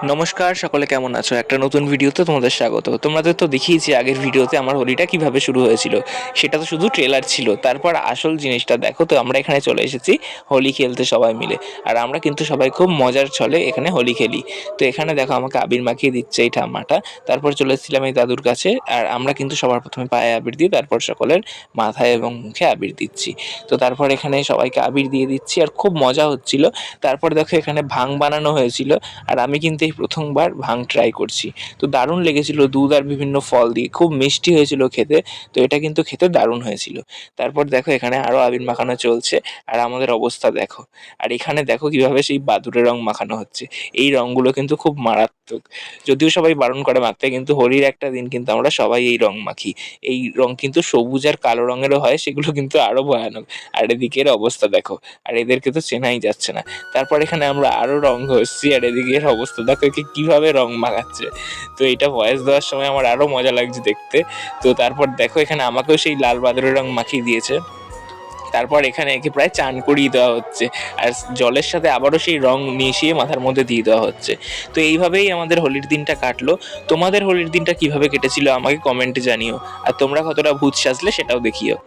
নমস্কার, সকলে কেমন আছো? একটা নতুন ভিডিওতে তোমাদের স্বাগত। তোমাদের তো দেখিয়েছি আগের ভিডিওতে আমার হোলিটা কিভাবে শুরু হয়েছিল। সেটা তো শুধু ট্রেলার ছিল। তারপর আসল জিনিসটা দেখো। তো আমরা এখানে চলে এসেছি হোলি খেলতে সবাই মিলে। আর আমরা কিন্তু সবাই খুব মজার ছলে এখানে হোলি খেলি। তো এখানে দেখো আমাকে আবির মাখিয়ে দিচ্ছে এই ঠাম্মাটা। তারপর চলে এসেছিলাম এই দাদুর কাছে। আর আমরা কিন্তু সবার প্রথমে পায়ে আবির দিই, তারপর সকলের মাথায় এবং মুখে আবির দিচ্ছি। তো তারপর এখানে সবাইকে আবির দিয়ে দিচ্ছি আর খুব মজা হচ্ছিল। তারপর দেখো এখানে ভাং বানানো হয়েছিল। আর আমি কিন্তু এই প্রথমবার ভাং ট্রাই করছি। তো দারুণ লেগেছিল, দুধ আর বিভিন্ন ফল দিয়ে খুব মিষ্টি হয়েছিল খেতে। তো এটা কিন্তু খেতে দারুণ হয়েছিল। তারপর দেখো এখানে আরো আবির মাখানো চলছে। আর আমাদের অবস্থা দেখো। আর এখানে দেখো কিভাবে সেই বাদুড়ের রং মাখানো হচ্ছে। এই রংগুলো কিন্তু খুব মারাত্মক। যদিও সবাই বারণ করে মাখতে, কিন্তু হোলির একটা দিন কিন্তু আমরা সবাই এই রং মাখি। এই রং কিন্তু সবুজ আর কালো রঙেরও হয়, সেগুলো কিন্তু আরো ভয়ানক। আর এদিকের অবস্থা দেখো। আর এদেরকে তো চেনাই যাচ্ছে না। তারপর এখানে আমরা আরো রং ঘষছি। আর এদিকে অবস্থা দেখো একে কিভাবে রং মাখাচ্ছে। তো এটা ভয়েস দেওয়ার সময় আমার আরো মজা লাগছে দেখতে। তো তারপর দেখো এখানে আমাকেও সেই লাল বাদুড়ের রং মাখিয়ে দিয়েছে। তারপর এখানে একে প্রায় চান করিয়ে দেওয়া হচ্ছে। আর জলের সাথে আবারও সেই রং মিশিয়ে মাথার মধ্যে দিয়ে দেওয়া হচ্ছে। তো এইভাবেই আমাদের হোলির দিনটা কাটলো। তোমাদের হোলির দিনটা কিভাবে কেটেছিল আমাকে কমেন্টে জানিও। আর তোমরা কতটা ভূত সাজলে সেটাও দেখিও।